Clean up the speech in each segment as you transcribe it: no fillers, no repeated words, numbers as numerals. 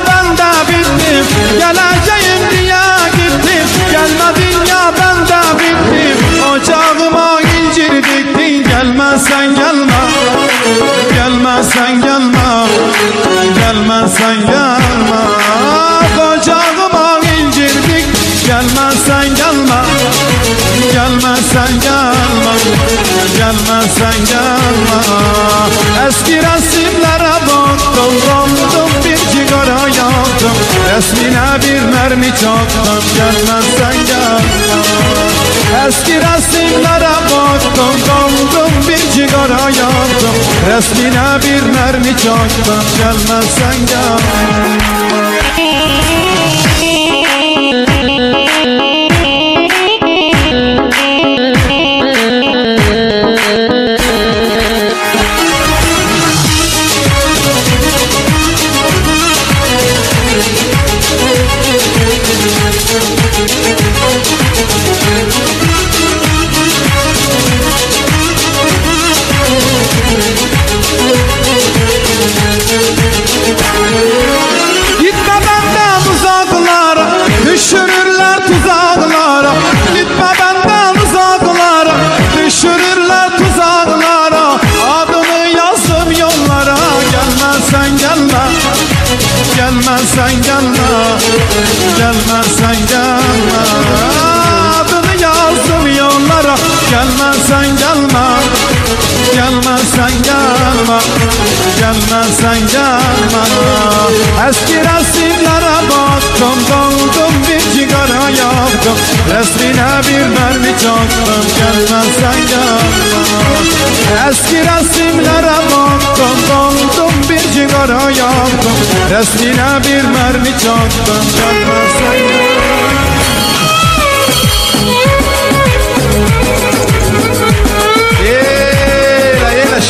ben de bittim, geleceğim diye gittim. Gelme dünya ben de bittim, ocağıma incir diktin. Gelmezsen gelme, gelmezsen gelme, gelmezsen gelme. Ocağıma incir dik, gelmezsen gelme, gelmezsen gelme, gelmezsen gelme. Eski resimlere baktım, dondum bir sigara yaktım. Resmine bir mermi çaktım, gelmezsen gelme. Eski resimlere baktım, dondum bir sigara yaktım. Resmine bir mermi çaktım, gelmezsen gelme. Gitme benden uzaklara, düşürürler tuzaklara. Gitme benden uzaklara, düşürürler tuzaklara. Adını yazdım yollara, gelmezsen gelme, gelmezsen gelme, gelmezsen gelme. Adını yazdım yollara, gelmezsen gelme, gelmezsen gelme, gelmezsen gelme. Eski resimlere baktım, doldum bir sigara yaktım. Resmine bir mermi çaktım, gelmezsen gelme. Eski resimlere baktım, doldum bir sigara yaktım. Resmine bir mermi çaktım, gelmezsen gelme.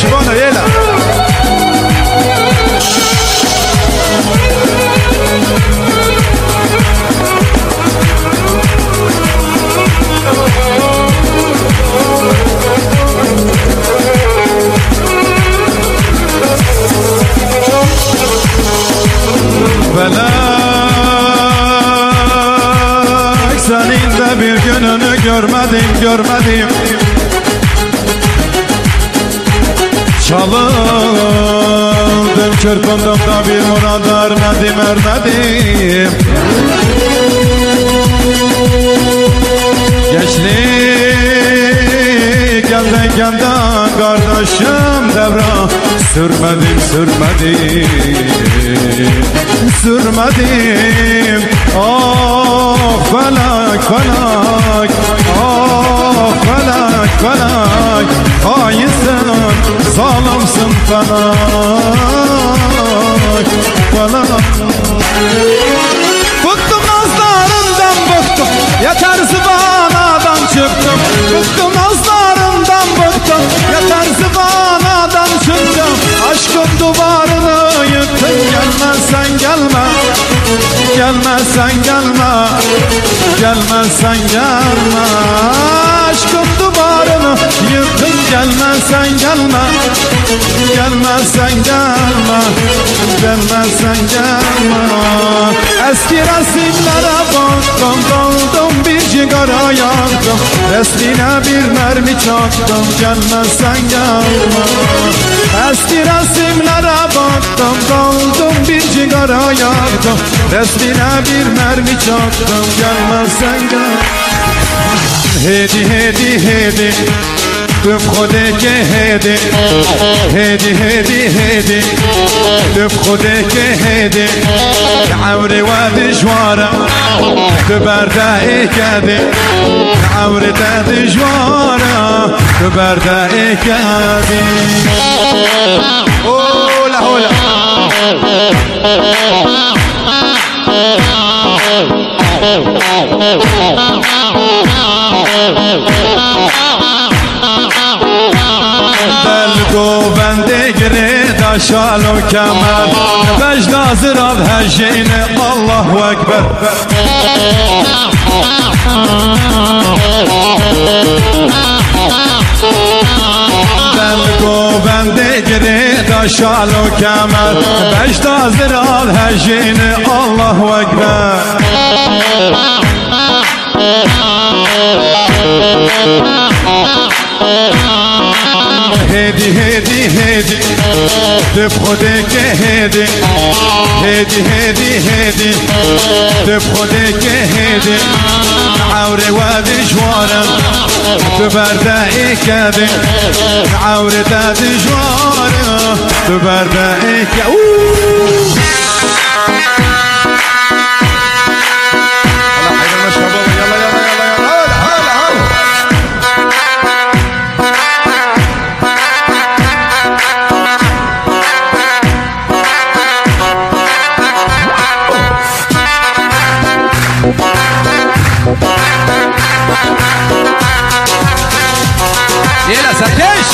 Şibana yela. Felek senin de bir gününü görmedim, görmedim. Çalındım, çırpındım da bir murad ermedim, ermedim. Gençlik elden gelden kardeşim devra. Sürmedim, sürmedim, sürmedim. Ah felak, felak, ah felak, felak. Hainsin, zalimsin felak, felak. Bıktım nazlarından bıktım, yeter zıvanadan çıktım. Bıktım nazlarından bıktım, yeter zıvanadan çıktım. Aşkın duvarını yıktın, gelmezsen gelme, gelmezsen gelme, gelmezsen gelme. Aşkın duvarını yıktın, gelmezsen gelme, gelmezsen gelme, gelmezsen gelme. Eski resimlere baktım, doldum bir sigara yaktım. Resmine bir mermi çaktım, gelmezsen gelme. Eski resimlere baktım, doldum bir sigara yaktım. Resmine bir mermi çaktım, gelmezsen gelme. Hedi hedi hedi Döp khode ke hedi Hedi hedi hedi Döp khode ke hedi Avri wa dijwara Döberda ekadi Avri da dijwara Döberda ekadi Hola hola دلگو بنده گره داشال و کمر وجد زراب هجین الله اکبر دلگو بنده جريد شال وكمل بجد زراب هجين الله أكبر هدي هدي هدي تبخدك هدي هدي هدي هدي تبخدك هدي عوري وادي جوارا تبردائي كدي عوري دادي جوارا تبردائي كدي يلا سكيش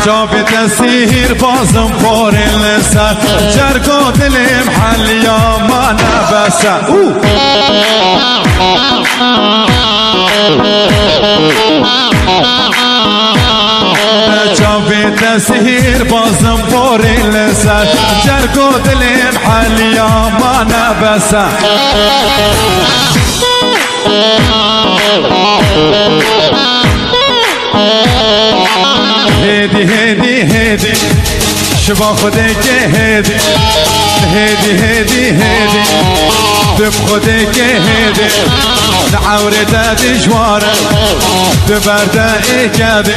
جابي تسير بازم فور اللسان جرقو دلي محل يا ما نبسا جابي تسير بازم فور اللسان جرقو دلي محل يا ما نبسا هدي هدي هدي شبا خدك هدي هدي هدي هدي دب خدك هدي نعوري دادي جوارا تبردائي كدي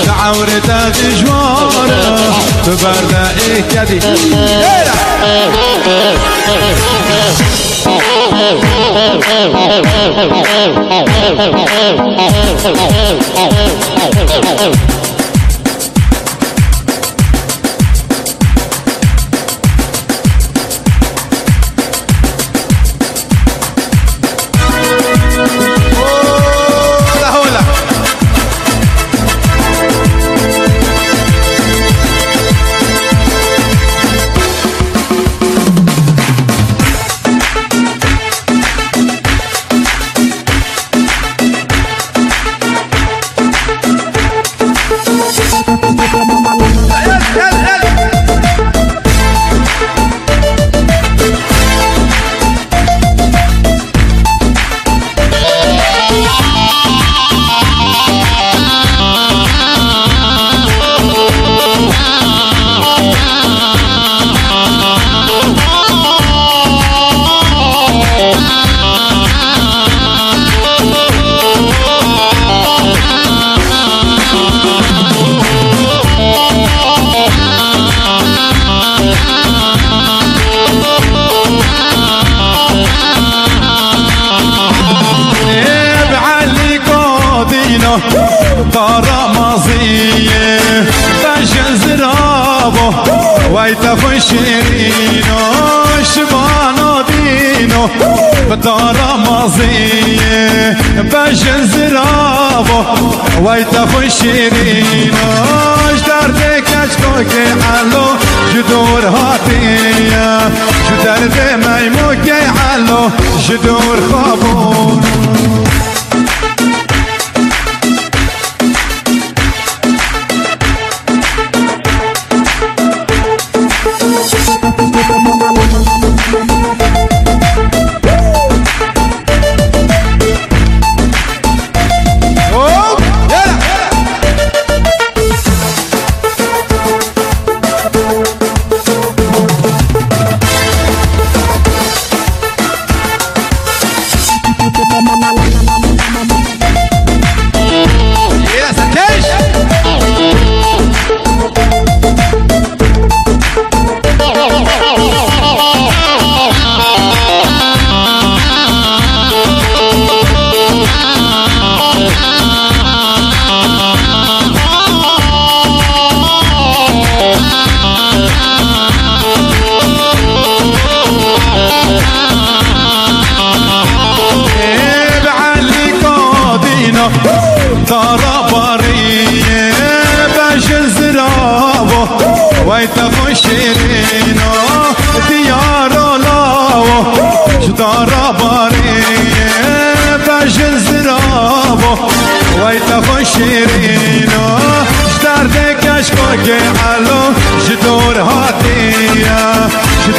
نعوري دادي جوارا تبردائي كدي طارة ماضية بجزرابو ويتفو شيرينو شبانو دينو طارة ماضية بجزرابو ويتفو شيرينو جدردك اشكوكي علو جدور هاتية جدرد ميموكي علو جدور خابون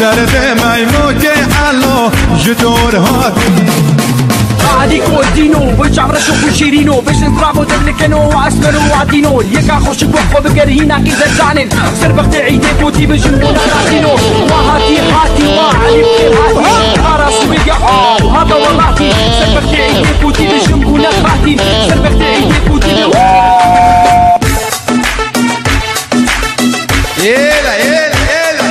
درد ميموت علو جدور هاتي هاديك ودينو برجع برشوف وشيرينو باش نضربو دبلكنو واسمرو وعدينو ياك اخوش بوقفو بقرهينا كي زرزانن سربق تعي ديبوتي بجنبونا ناخينو وهاتي هاتي وعلي بخير هاتي خرس ويقع وهذا والله سربق تعي ديبوتي بجنبونا خاتي سربق تعي ديبوتي يلا يلا يلا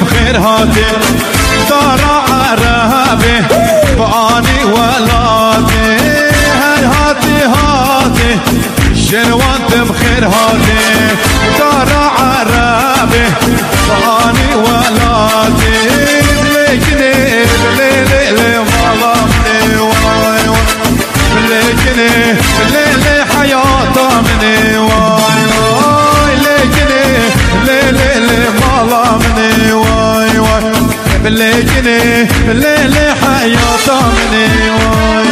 بخير هاتي دار عربي باني ولاتي هاتي هاتي جنوانت بخير هاتي دار عربي باني ولاتي بليكني بليلي ظلمني واي بليكني بليلي حياته مني واي واي ليكني بليلي ظلمني واي واي بليكني بليلي حياته مني واي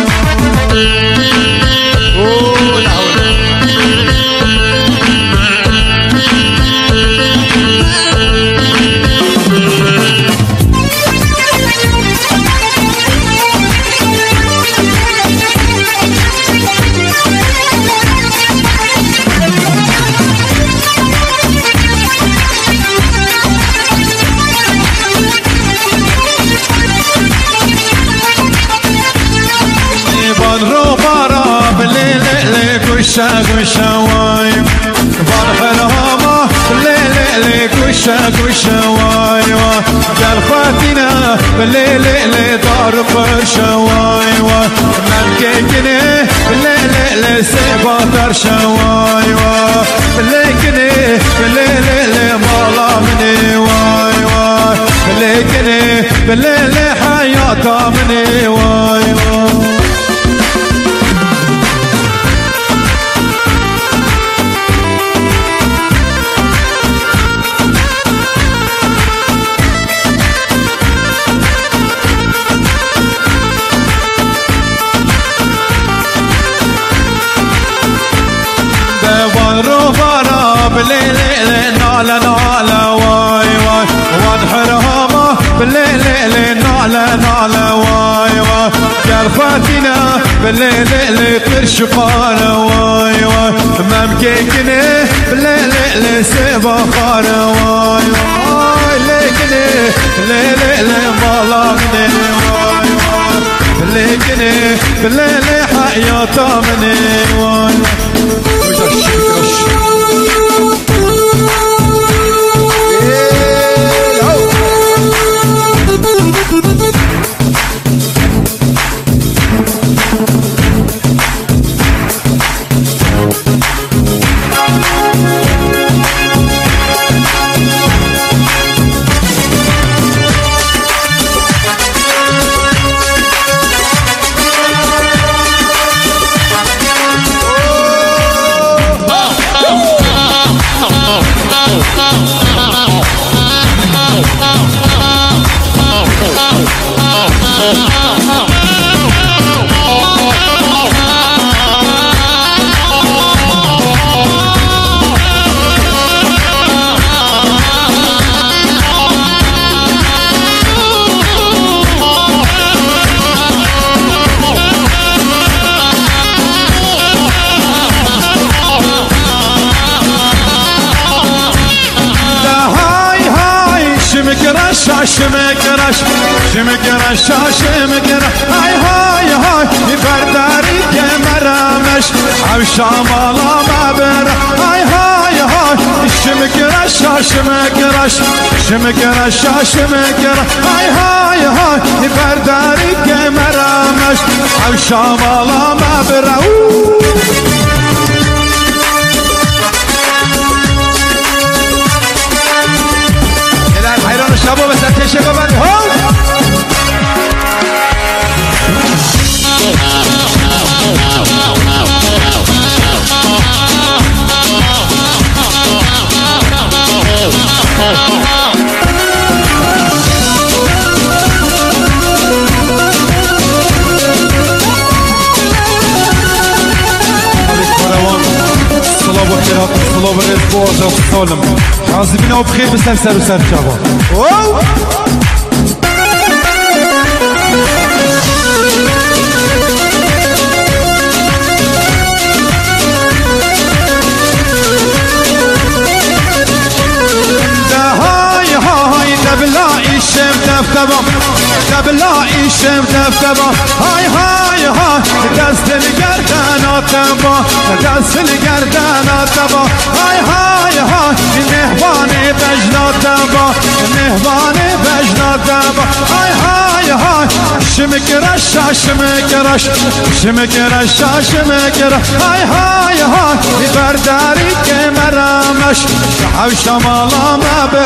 قشة قشة واي فرح الهما بالليل قشة قشة واي واي دلختنا بالليل دار فرشة واي واي ممكنني بالليل سباتر شواي واي بالليل بالليل ظلمني واي واي بالليل بالليل حياته مني واي واي بالليل نالا نالا واي واي وانحرهما بالليل نالا نالا واي واي جرفتنا بالليل قرش قانا واي واي ممكنني بالليل سبا قانا واي واي ليكني بالليل ظلمني واي واي ليكني بالليل حياته مني واي شمكرش شمكرش شمكرش هاي هاي هاي برداري مرمش عوشام الله ما بر هاي هاي هاي هاي شمكرش شمكرش شمكرش شمكرش هاي برداری که مرمش او شامالا مبرو الان حیران شبا بسر تشه ببندی ها صلاب الاسبوع الصالم عازمين وبخير بسلسل وسر شباب دبلا ایشم دفتبا دبلا ایشم دفتبا های دست گردن با دست گردن با های مهبان بجنات با مهبان بجنات با های شمکرش شمکرش شمکرش شمکرش های برداری که مرمش او شمالا ما به